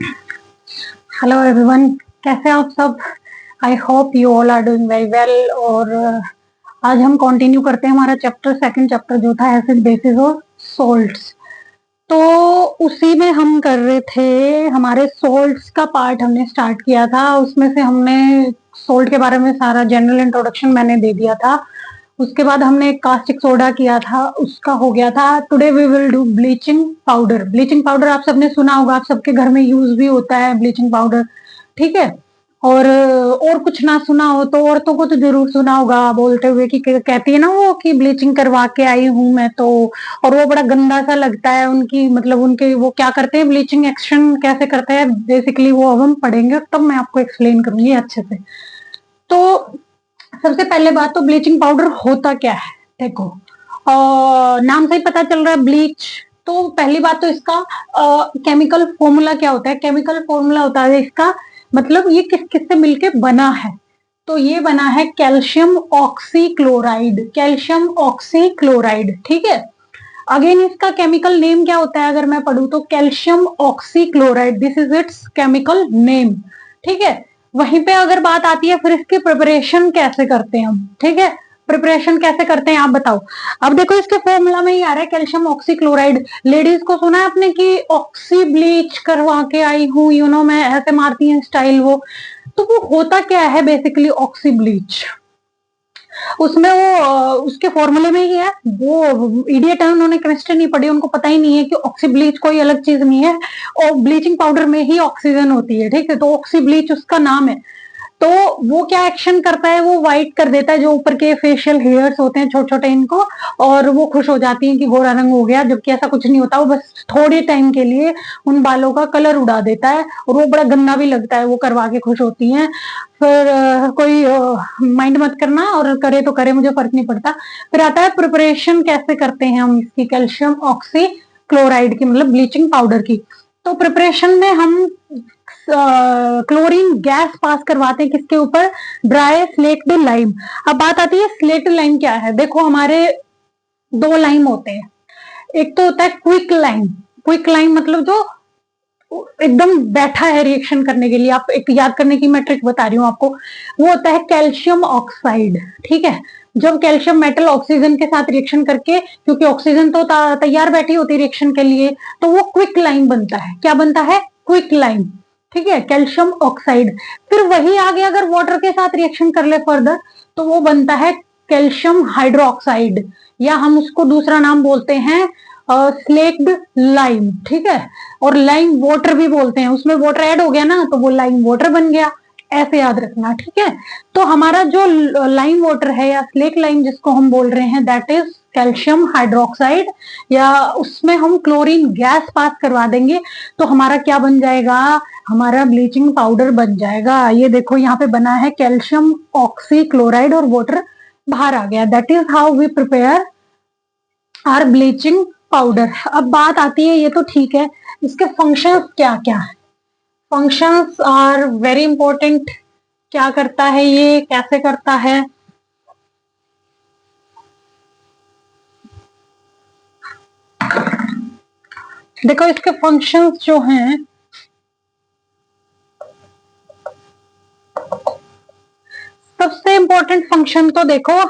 Hello everyone, कैसे हैं आप सब। I hope you all are doing very well. और आज हम कंटिन्यू करते हैं हमारा सेकंड चैप्टर जो था एसिड बेसिस और सोल्ट्स। तो उसी में हम कर रहे थे, हमारे सोल्ट्स का पार्ट हमने स्टार्ट किया था। उसमें से हमने सोल्ट के बारे में सारा जनरल इंट्रोडक्शन मैंने दे दिया था। उसके बाद हमने कास्टिक सोडा किया था, उसका हो गया था। Today we will do bleaching powder. Bleaching powder आप सबने सुना होगा, आप सबके घर में यूज भी होता है ब्लीचिंग पाउडर, ठीक है। और कुछ ना सुना हो तो औरतों को तो जरूर सुना होगा बोलते हुए कि कहती है ना वो कि ब्लीचिंग करवा के आई हूं मैं तो। और वो बड़ा गंदा सा लगता है उनकी, मतलब उनके वो क्या करते हैं, ब्लीचिंग एक्शन कैसे करते हैं बेसिकली, वो अब हम पढ़ेंगे तब मैं आपको एक्सप्लेन करूंगी अच्छे से। तो सबसे पहले बात तो ब्लीचिंग पाउडर होता क्या है। देखो नाम से ही पता चल रहा है ब्लीच। तो पहली बात तो इसका केमिकल फॉर्मूला क्या होता है। केमिकल फॉर्मूला होता है इसका, मतलब ये किस किस से मिलके बना है। तो ये बना है कैल्शियम ऑक्सीक्लोराइड, कैल्शियम ऑक्सीक्लोराइड, ठीक है। अगेन इसका केमिकल नेम क्या होता है अगर मैं पढ़ू तो calcium oxychloride, this is it's chemical name, ठीक है। वहीं पे अगर बात आती है फिर इसकी प्रिपरेशन कैसे करते हैं हम, ठीक है। प्रिपरेशन कैसे करते हैं आप बताओ। अब देखो इसके फॉर्मूला में ही आ रहा है कैल्शियम ऑक्सीक्लोराइड। लेडीज को सुना है आपने कि ऑक्सी ब्लीच करवा के आई हूं, यू नो, मैं ऐसे मारती हैं स्टाइल वो। तो वो होता क्या है बेसिकली ऑक्सी ब्लीच। उसमें वो उसके फॉर्मूले में ही है। वो इडियट है, उन्होंने केमिस्ट्री नहीं पढ़ी, उनको पता ही नहीं है कि ऑक्सी ब्लीच कोई अलग चीज नहीं है और ब्लीचिंग पाउडर में ही ऑक्सीजन होती है, ठीक है। तो ऑक्सी ब्लीच उसका नाम है। तो वो क्या एक्शन करता है, वो व्हाइट कर देता है जो ऊपर के फेशियल हेयर्स होते हैं छोटे छोटे इनको, और वो खुश हो जाती हैं कि गोरा रंग हो गया, जबकि ऐसा कुछ नहीं होता। वो बस थोड़े टाइम के लिए उन बालों का कलर उड़ा देता है और वो बड़ा गंदा भी लगता है, वो करवा के खुश होती हैं। फिर कोई माइंड मत करना, और करे तो करे, मुझे फर्क नहीं पड़ता। फिर आता है प्रिपरेशन कैसे करते हैं हम इसकी, कैल्शियम ऑक्सी क्लोराइड की, मतलब ब्लीचिंग पाउडर की। तो प्रिपरेशन में हम क्लोरीन गैस पास करवाते हैं किसके ऊपर, ड्राई स्लेक्ड लाइम। अब बात आती है स्लेक्ड लाइम क्या है। देखो हमारे दो लाइम होते हैं, एक तो होता है क्विक लाइम। क्विक लाइम मतलब जो एकदम बैठा है रिएक्शन करने के लिए, आप एक याद करने की मैं ट्रिक बता रही हूँ आपको। वो होता है कैल्शियम ऑक्साइड, ठीक है। जब कैल्शियम मेटल ऑक्सीजन के साथ रिएक्शन करके, क्योंकि ऑक्सीजन तो तैयार बैठी होती है रिएक्शन के लिए, तो वो क्विक लाइम बनता है। क्या बनता है, क्विक लाइम, ठीक है, कैल्शियम ऑक्साइड। फिर वही आगे अगर वाटर के साथ रिएक्शन कर ले फर्दर, तो वो बनता है कैल्शियम हाइड्रोक्साइड, या हम उसको दूसरा नाम बोलते हैं स्लेक्ड लाइम, ठीक है। और लाइम वाटर भी बोलते हैं, उसमें वाटर ऐड हो गया ना तो वो लाइम वाटर बन गया, ऐसे याद रखना, ठीक है। तो हमारा जो लाइम वाटर है या स्लेक लाइम जिसको हम बोल रहे हैं, दैट इज कैल्शियम हाइड्रोक्साइड, या उसमें हम क्लोरीन गैस पास करवा देंगे तो हमारा क्या बन जाएगा, हमारा ब्लीचिंग पाउडर बन जाएगा। ये देखो यहाँ पे बना है कैल्शियम ऑक्सी क्लोराइड और वाटर बाहर आ गया। That is how we prepare our bleaching powder. अब बात आती है, ये तो ठीक है, इसके फंक्शंस क्या क्या है। Functions are very important. क्या करता है ये, कैसे करता है। देखो इसके फंक्शंस जो हैं, सबसे इंपॉर्टेंट फंक्शन तो देखो,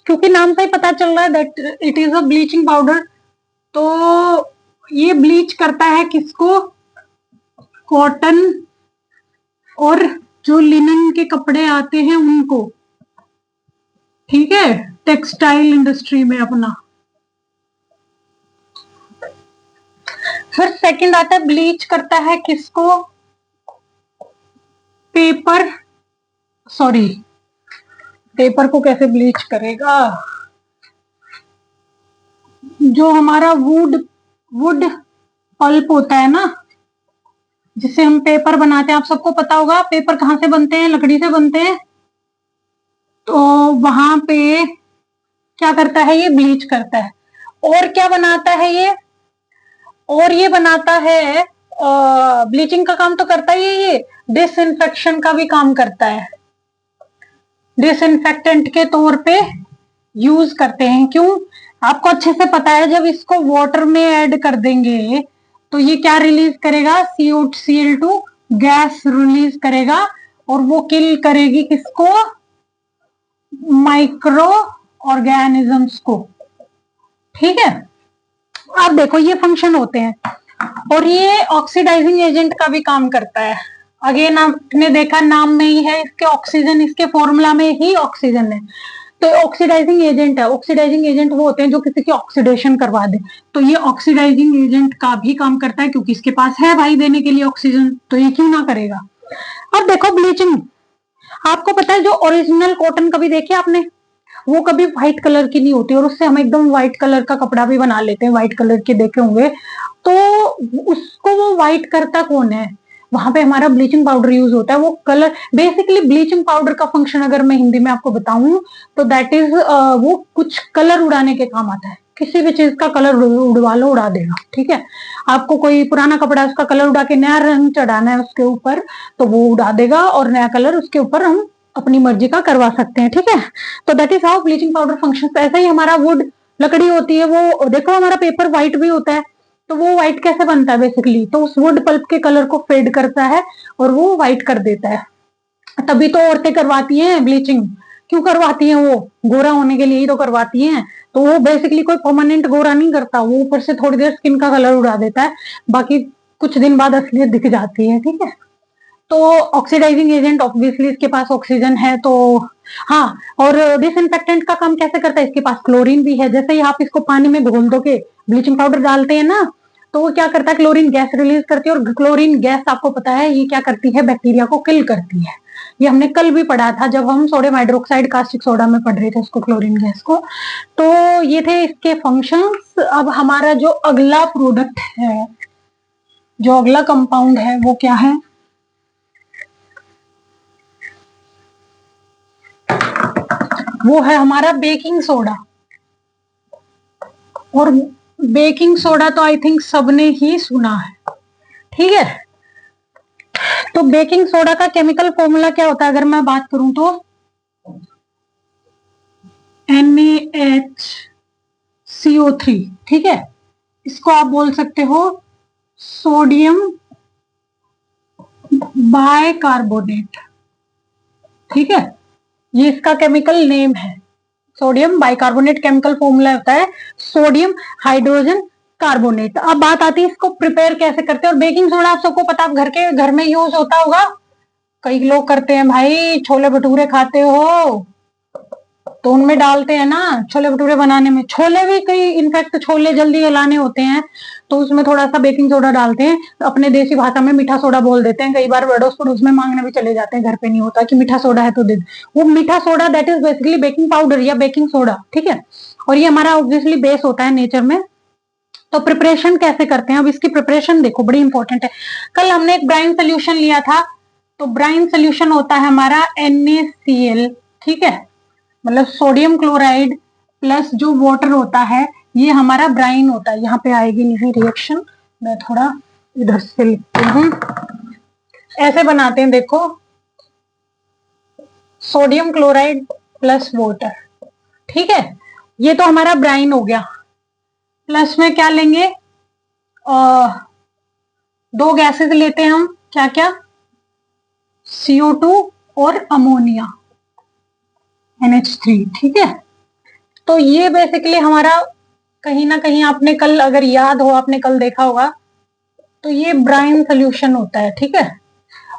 क्योंकि नाम से ही पता चल रहा है that it is a bleaching powder, तो ये ब्लीच करता है किसको, कॉटन और जो लिनन के कपड़े आते हैं उनको, ठीक है, टेक्सटाइल इंडस्ट्री में अपना। फिर सेकंड आता है, ब्लीच करता है किसको, पेपर, सॉरी, पेपर को कैसे ब्लीच करेगा, जो हमारा वुड वुड पल्प होता है ना, जिससे हम पेपर बनाते हैं, आप सबको पता होगा पेपर कहाँ से बनते हैं, लकड़ी से बनते हैं। तो वहां पे क्या करता है ये, ब्लीच करता है। और क्या बनाता है ये, और ये बनाता है, ब्लीचिंग का काम तो करता ही है ये, डिसइंफेक्शन का भी काम करता है। डिसइंफेक्टेंट के तौर पे यूज करते हैं। क्यों, आपको अच्छे से पता है, जब इसको वाटर में ऐड कर देंगे तो ये क्या रिलीज करेगा, CO2 गैस रिलीज करेगा और वो किल करेगी किसको, माइक्रो ऑर्गेनिजम्स को। ठीक है, अब देखो ये फंक्शन होते हैं और ये ऑक्सीडाइजिंग एजेंट का भी काम करता है। अगेन आपने देखा नाम में ही है इसके ऑक्सीजन, इसके फॉर्मूला में ही ऑक्सीजन है। तो ऑक्सीडाइजिंग एजेंट है, ऑक्सीडाइजिंग एजेंट वो होते हैं जो किसी की ऑक्सीडेशन करवा दे। तो ये ऑक्सीडाइजिंग एजेंट का भी काम करता है क्योंकि इसके पास है भाई देने के लिए ऑक्सीजन, तो ये क्यों ना करेगा। अब देखो ब्लीचिंग, आपको पता है जो ओरिजिनल कॉटन कभी देखी आपने, वो कभी व्हाइट कलर की नहीं होती और उससे हम एकदम व्हाइट कलर का कपड़ा भी बना लेते हैं, व्हाइट कलर के देखे होंगे। तो उसको वो व्हाइट करता कौन है, वहां पे हमारा ब्लीचिंग पाउडर यूज होता है। वो कलर बेसिकली ब्लीचिंग पाउडर का फंक्शन अगर मैं हिंदी में आपको बताऊं तो दैट इज वो कुछ कलर उड़ाने के काम आता है। किसी भी चीज का कलर उड़वा लो, उड़ा देगा। ठीक है, आपको कोई पुराना कपड़ा उसका कलर उड़ा के नया रंग चढ़ाना है उसके ऊपर, तो वो उड़ा देगा और नया कलर उसके ऊपर हम अपनी मर्जी का करवा सकते हैं। ठीक है, तो that is how bleaching powder function. ऐसा ही हमारा वुड लकड़ी होती है, वो देखो हमारा पेपर व्हाइट भी होता है, तो वो व्हाइट कैसे बनता है बेसिकली, तो उस वुड पल्प के कलर को फेड करता है और वो व्हाइट कर देता है। तभी तो औरतें करवाती हैं ब्लीचिंग। क्यों करवाती हैं, वो गोरा होने के लिए ही तो करवाती हैं। तो वो बेसिकली कोई परमानेंट गोरा नहीं करता, वो ऊपर से थोड़ी देर स्किन का कलर उड़ा देता है, बाकी कुछ दिन बाद असलियत दिख जाती है। ठीक है, तो ऑक्सीडाइजिंग एजेंट ऑब्वियसली इसके पास ऑक्सीजन है, तो हाँ। और डिसइंफेक्टेंट का काम कैसे करता है, इसके पास क्लोरीन भी है। जैसे ही आप इसको पानी में घोल दो के ब्लीचिंग पाउडर डालते हैं ना, तो वो क्या करता है, क्लोरीन गैस रिलीज करती है। और क्लोरीन गैस आपको पता है ये क्या करती है, बैक्टीरिया को किल करती है। ये हमने कल भी पढ़ा था जब हम सोडियम हाइड्रोक्साइड कास्टिक सोडा में पढ़ रहे थे उसको, क्लोरीन गैस को। तो ये थे इसके फंक्शंस। अब हमारा जो अगला प्रोडक्ट है, जो अगला कंपाउंड है वो क्या है, वो है हमारा बेकिंग सोडा। और बेकिंग सोडा तो आई थिंक सबने ही सुना है। ठीक है, तो बेकिंग सोडा का केमिकल फॉर्मूला क्या होता है अगर मैं बात करूं तो NaHCO3। ठीक है, इसको आप बोल सकते हो सोडियम बाइकार्बोनेट। ठीक है, ये इसका केमिकल नेम है। सोडियम बाइकार्बोनेट केमिकल फॉर्मूला होता है सोडियम हाइड्रोजन कार्बोनेट। अब बात आती है इसको प्रिपेयर कैसे करते हैं। और बेकिंग सोडा आप सबको पता, घर में यूज होता होगा। कई लोग करते हैं भाई, छोले भटूरे खाते हो तो उनमें डालते हैं ना, छोले भटूरे बनाने में। छोले भी कई, इनफैक्ट छोले जल्दी गलाने होते हैं तो उसमें थोड़ा सा बेकिंग सोडा डालते हैं। अपने देसी भाषा में मीठा सोडा बोल देते हैं। कई बार अड़ोस पड़ोस में मांगने भी चले जाते हैं, घर पे नहीं होता कि मीठा सोडा है तो दे। वो मीठा soda that is basically baking powder या बेकिंग सोडा। ठीक है, और ये हमारा ऑब्वियसली बेस होता है नेचर में। तो प्रिपरेशन कैसे करते हैं, अब इसकी प्रिपरेशन देखो बड़ी इंपॉर्टेंट है। कल हमने एक ब्राइन सोल्यूशन लिया था, तो ब्राइन सोल्यूशन होता है हमारा NaCl। ठीक है, मतलब सोडियम क्लोराइड प्लस जो वाटर होता है, ये हमारा ब्राइन होता है। यहाँ पे आएगी नहीं रिएक्शन, मैं थोड़ा इधर से लिखती हूँ। ऐसे बनाते हैं देखो, सोडियम क्लोराइड प्लस वाटर। ठीक है, ये तो हमारा ब्राइन हो गया। प्लस में क्या लेंगे, दो गैसेस लेते हैं हम, क्या क्या, CO2 और अमोनिया NH3। ठीक है, तो ये बेसिकली हमारा, कहीं ना कहीं आपने कल अगर याद हो, आपने कल देखा होगा, तो ये ब्राइन सोल्यूशन होता है। ठीक है,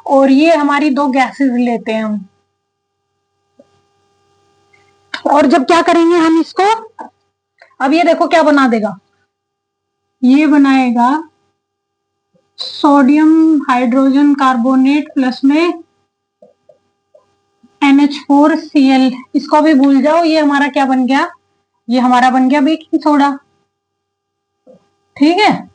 और ये हमारी दो गैसेस लेते हैं हम। और जब क्या करेंगे हम इसको, अब ये देखो क्या बना देगा, ये बनाएगा सोडियम हाइड्रोजन कार्बोनेट प्लस में NH4Cl। इसको भी भूल जाओ, ये हमारा क्या बन गया, ये हमारा बन गया बेकिंग सोडा। ठीक है,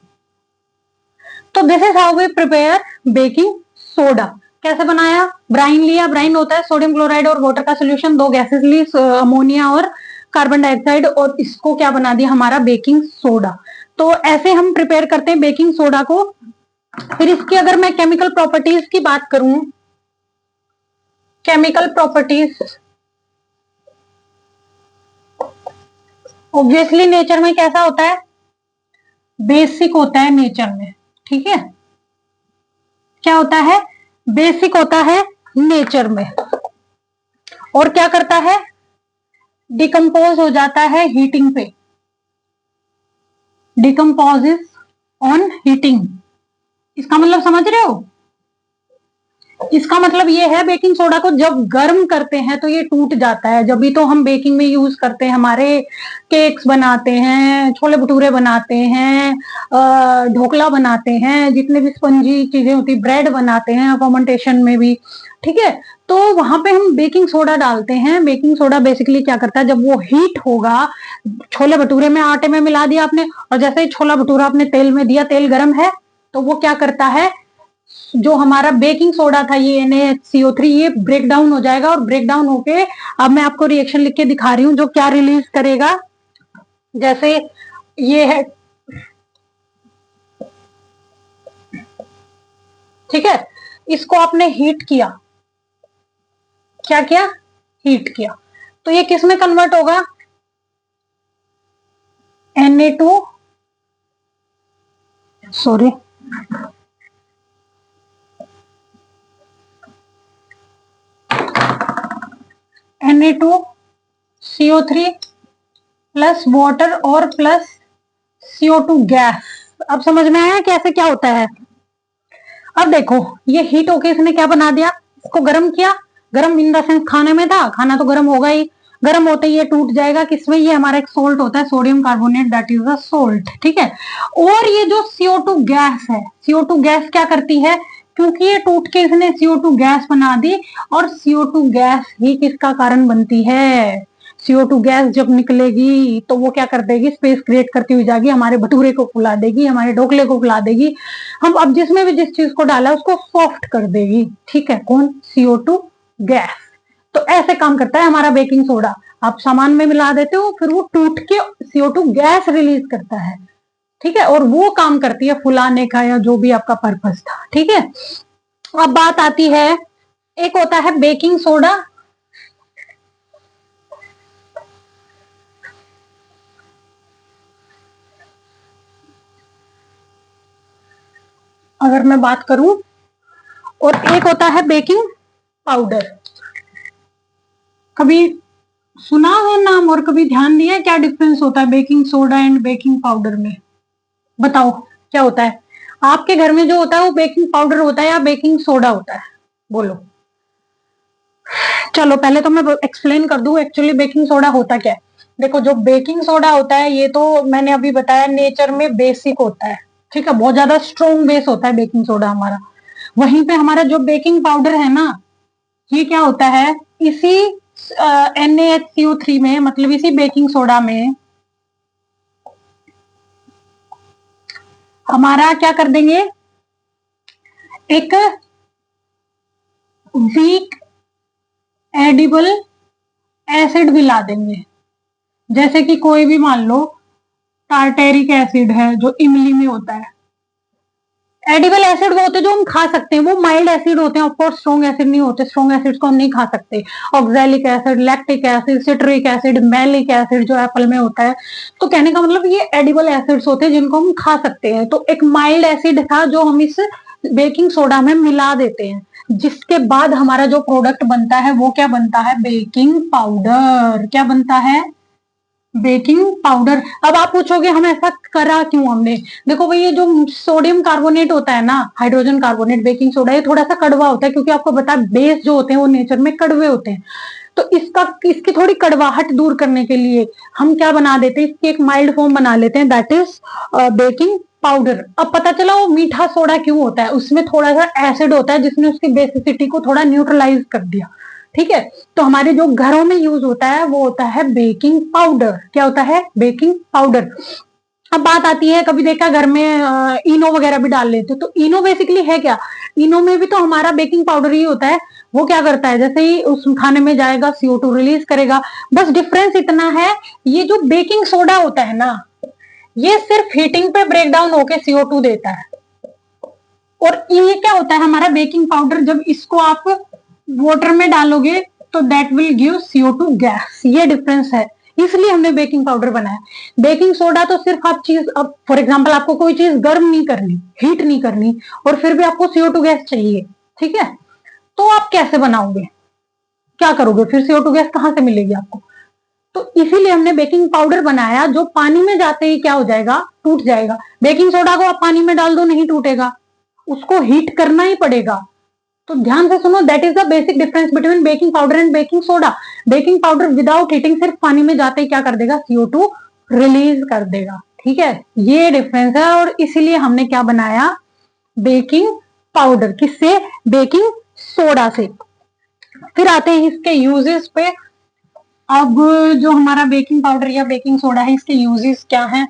तो this is how we prepare baking soda. कैसे बनाया, ब्राइन लिया, ब्राइन होता है सोडियम क्लोराइड और वाटर का सोल्यूशन, दो गैसेस ली, अमोनिया और कार्बन डाइऑक्साइड, और इसको क्या बना दिया हमारा बेकिंग सोडा। तो ऐसे हम प्रिपेयर करते हैं बेकिंग सोडा को। फिर इसकी अगर मैं केमिकल प्रॉपर्टीज की बात करूं, केमिकल प्रॉपर्टीज ऑब्वियसली नेचर में कैसा होता है, बेसिक होता है नेचर में। ठीक है, क्या होता है, बेसिक होता है नेचर में, और क्या करता है, डिकम्पोज हो जाता है हीटिंग पे, डिकम्पोजेस ऑन हीटिंग। इसका मतलब समझ रहे हो, इसका मतलब ये है बेकिंग सोडा को जब गर्म करते हैं तो ये टूट जाता है, जब भी तो हम बेकिंग में यूज करते हैं, हमारे केक्स बनाते हैं, छोले भटूरे बनाते हैं, ढोकला बनाते हैं, जितने भी स्पंजी चीजें होती, ब्रेड बनाते हैं फर्मेंटेशन में भी, ठीक है, तो वहां पे हम बेकिंग सोडा डालते हैं। बेकिंग सोडा बेसिकली क्या करता है, जब वो हीट होगा, छोले भटूरे में आटे में मिला दिया आपने, और जैसे ही छोला भटूरा आपने तेल में दिया, तेल गर्म है, तो वो क्या करता है, जो हमारा बेकिंग सोडा था ये NaCO3, ये ब्रेक डाउन हो जाएगा, और ब्रेक डाउन होके, अब मैं आपको रिएक्शन लिख के दिखा रही हूं जो क्या रिलीज करेगा। जैसे ये है, ठीक है, इसको आपने हीट किया, क्या किया, हीट किया, तो ये किस में कन्वर्ट होगा, Na2, sorry, Na2CO3 plus water और प्लस CO2 गैस। अब समझ में आया कैसे क्या होता है। अब देखो, ये हीट होके इसने क्या बना दिया, इसको गर्म किया, गर्म इन द सेंस खाने में था, खाना तो गर्म होगा ही, गर्म होते ही ये टूट जाएगा किसमें, ये हमारा एक सोल्ट होता है, sodium carbonate, that is a salt, ठीक है। और ये जो CO2 गैस है, CO2 गैस क्या करती है, क्योंकि ये टूट के इसने CO2 गैस बना दी, और CO2 गैस ही किसका कारण बनती है, CO2 गैस जब निकलेगी तो वो क्या कर देगी, स्पेस क्रिएट करती हुई जाएगी, हमारे भटूरे को फुला देगी, हमारे ढोकले को फुला देगी, हम अब जिसमें भी जिस चीज को डाला उसको सॉफ्ट कर देगी, ठीक है, कौन, CO2 गैस। तो ऐसे काम करता है हमारा बेकिंग सोडा, आप सामान में मिला देते हो, फिर वो टूट के CO2 गैस रिलीज करता है, ठीक है, और वो काम करती है फुलाने का या जो भी आपका पर्पस था, ठीक है। अब बात आती है, एक होता है बेकिंग सोडा, अगर मैं बात करूं, और एक होता है बेकिंग पाउडर। कभी सुना है नाम और कभी ध्यान दिया क्या डिफरेंस होता है baking soda and baking powder में, बताओ क्या होता है। आपके घर में जो होता है वो बेकिंग पाउडर होता है या बेकिंग सोडा होता है, बोलो। चलो पहले तो मैं एक्सप्लेन कर दूं एक्चुअली बेकिंग सोडा होता क्या है। देखो, जो बेकिंग सोडा होता है ये तो मैंने अभी बताया नेचर में बेसिक होता है, ठीक है, बहुत ज्यादा स्ट्रॉन्ग बेस होता है बेकिंग सोडा हमारा। वहीं पे हमारा जो बेकिंग पाउडर है ना, ये क्या होता है, इसी NaHCO3 में, मतलब इसी बेकिंग सोडा में हमारा क्या कर देंगे, एक वीक एडिबल एसिड मिला देंगे, जैसे कि कोई भी मान लो टार्टेरिक एसिड है जो इमली में होता है। एडिबल एसिड वो होते हैं जो हम खा सकते हैं, वो माइल्ड एसिड होते हैं, ऑफकोर्स स्ट्रॉन्ग एसिड नहीं होते, स्ट्रॉन्ग एसिड को हम नहीं खा सकते। Oxalic acid, lactic acid, citric acid, malic acid जो एप्पल में होता है, तो कहने का मतलब ये एडिबल एसिड्स होते हैं जिनको हम खा सकते हैं। तो एक माइल्ड एसिड था जो हम इस बेकिंग सोडा में मिला देते हैं, जिसके बाद हमारा जो प्रोडक्ट बनता है वो क्या बनता है, बेकिंग पाउडर। क्या बनता है, बेकिंग पाउडर। अब आप पूछोगे हम ऐसा करा क्यों हमने, देखो भाई ये जो सोडियम कार्बोनेट होता है ना, हाइड्रोजन कार्बोनेट, बेकिंग सोडा, ये थोड़ा सा कड़वा होता है, क्योंकि आपको पता है बेस जो होते हैं वो नेचर में कड़वे होते हैं। तो इसकी थोड़ी कड़वाहट दूर करने के लिए हम क्या बना देते हैं, इसकी एक माइल्ड फॉर्म बना लेते हैं, दैट इज बेकिंग पाउडर। अब पता चला वो मीठा सोडा क्यों होता है, उसमें थोड़ा सा एसिड होता है जिसने उसकी बेसिसिटी को थोड़ा न्यूट्रलाइज कर दिया, ठीक है। तो हमारे जो घरों में यूज होता है वो होता है बेकिंग पाउडर। क्या होता है, बेकिंग पाउडर। अब बात आती है, कभी देखा घर में इनो वगैरह भी डाल लेते, तो इनो बेसिकली है क्या, इनो में भी तो हमारा बेकिंग पाउडर ही होता है। वो क्या करता है, जैसे ही उस खाने में जाएगा CO2 रिलीज करेगा, बस डिफरेंस इतना है, ये जो बेकिंग सोडा होता है ना, ये सिर्फ हीटिंग पे ब्रेक डाउन होकर CO2 देता है, और ये क्या होता है हमारा बेकिंग पाउडर, जब इसको आप वाटर में डालोगे तो that will give CO2 gas. ये डिफरेंस है, इसलिए हमने बेकिंग पाउडर बनाया। बेकिंग सोडा तो सिर्फ आप चीज, अब फॉर एग्जांपल आपको कोई चीज गर्म नहीं करनी, हीट नहीं करनी, और फिर भी आपको CO2 गैस चाहिए, ठीक है, तो आप कैसे बनाओगे, क्या करोगे फिर, CO2 गैस कहां से मिलेगी आपको? तो इसीलिए हमने बेकिंग पाउडर बनाया, जो पानी में जाते ही क्या हो जाएगा, टूट जाएगा। बेकिंग सोडा को आप पानी में डाल दो, नहीं टूटेगा, उसको हीट करना ही पड़ेगा। तो ध्यान से सुनो, that is the basic difference between baking powder and baking soda. Baking powder without heating सिर्फ पानी में जाते ही क्या कर देगा, CO2 रिलीज कर देगा, ठीक है, ये डिफरेंस है। और इसीलिए हमने क्या बनाया, बेकिंग पाउडर, किससे, बेकिंग सोडा से। फिर आते हैं इसके यूजेस पे। अब जो हमारा बेकिंग पाउडर या बेकिंग सोडा है, इसके यूजेस क्या हैं?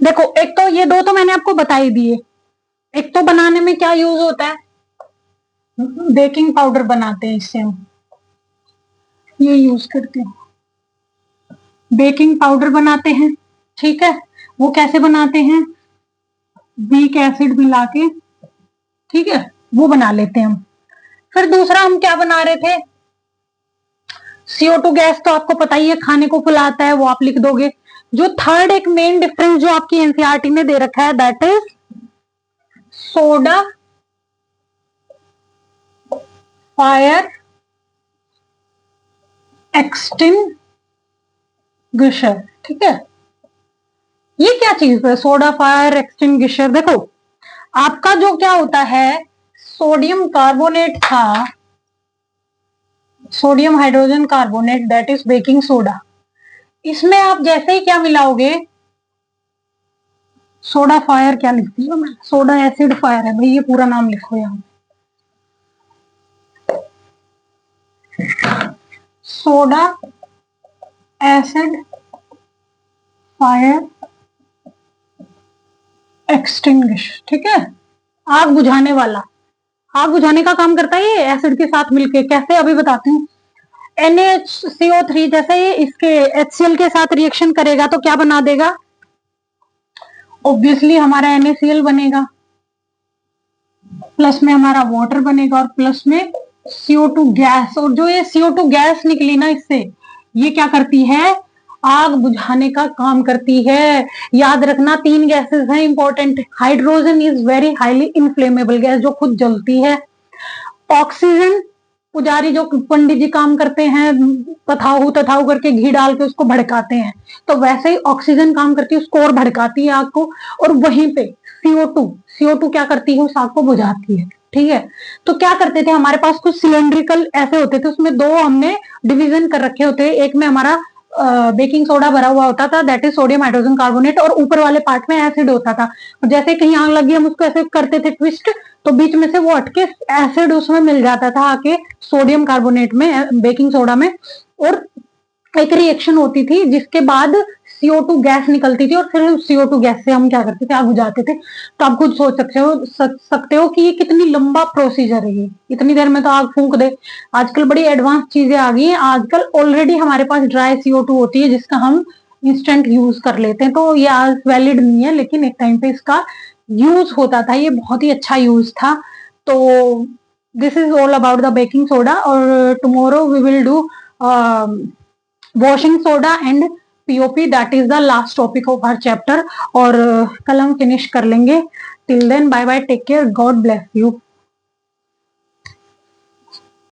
देखो, एक तो ये दो तो मैंने आपको बता ही दिए। एक तो बनाने में क्या यूज होता है, बेकिंग पाउडर बनाते हैं, इससे हम ये यूज करते हैं, बेकिंग पाउडर बनाते हैं, ठीक है। वो कैसे बनाते हैं, वीक एसिड मिला के, ठीक है, वो बना लेते हैं हम। फिर दूसरा हम क्या बना रहे थे, CO2 गैस तो आपको पता ही है, खाने को फुलाता है, वो आप लिख दोगे। जो थर्ड एक मेन डिफरेंस जो आपकी एनसीईआरटी ने दे रखा है, that is soda fire extinguisher, ठीक है। ये क्या चीज है, सोडा फायर एक्सटिंग्विशर? देखो, आपका जो क्या होता है, सोडियम कार्बोनेट था, sodium hydrogen carbonate, that is baking soda. इसमें आप जैसे ही क्या मिलाओगे, सोडा फायर, क्या लिखती हूँ मैं, सोडा एसिड फायर है भाई, ये पूरा नाम लिखो यहाँ, सोडा एसिड फायर एक्सटिंग्विश, ठीक है, आग बुझाने वाला। आग बुझाने का काम करता है ये एसिड के साथ मिलके। कैसे, अभी बताती हूँ। NaCO3 जैसे ये इसके HCl के साथ रिएक्शन करेगा तो क्या बना देगा, ऑब्वियसली हमारा NaCl बनेगा, प्लस में हमारा वाटर बनेगा, और प्लस में CO2 गैस। और जो ये CO2 गैस निकली ना इससे, ये क्या करती है, आग बुझाने का काम करती है। याद रखना, 3 गैसेस हैं important. Hydrogen is very highly inflammable gas, जो खुद जलती है। ऑक्सीजन, पुजारी जो पंडित जी काम करते हैं, तथाऊ तथाऊ करके घी डाल के उसको भड़काते हैं, तो वैसे ही ऑक्सीजन काम करती है, उसको और भड़काती है आग को। और वहीं पे CO2 क्या करती है, उस आग को बुझाती है, ठीक है। तो क्या करते थे, हमारे पास कुछ सिलेंड्रिकल ऐसे होते थे, उसमें दो हमने डिवीजन कर रखे होते। एक में हमारा बेकिंग सोडा भरा हुआ होता था, that is sodium hydrogen carbonate, और ऊपर वाले पार्ट में एसिड होता था। जैसे कहीं आग लगी, हम उसको ऐसे करते थे ट्विस्ट, तो बीच में से वो हटके एसिड उसमें मिल जाता था आके सोडियम कार्बोनेट में, बेकिंग सोडा में, और एक रिएक्शन होती थी जिसके बाद CO2 गैस निकलती थी, और फिर CO2 गैस से हम क्या करते थे, आग बुझाते थे। तो आप खुद सोच सकते हो कि ये कितनी लंबा प्रोसीजर है, ये इतनी देर में तो आग फूंक दे। आजकल बड़ी एडवांस चीजें आ गई हैं, आजकल ऑलरेडी हमारे पास ड्राई CO2 होती है जिसका हम इंस्टेंट यूज कर लेते हैं। तो ये आज वैलिड नहीं है, लेकिन एक टाइम पे इसका यूज होता था, ये बहुत ही अच्छा यूज था। तो this is all about the baking soda, और tomorrow we will do washing soda and POP, that is the last topic of our chapter, और कल हम फिनिश कर लेंगे। Till then bye bye, take care, God bless you.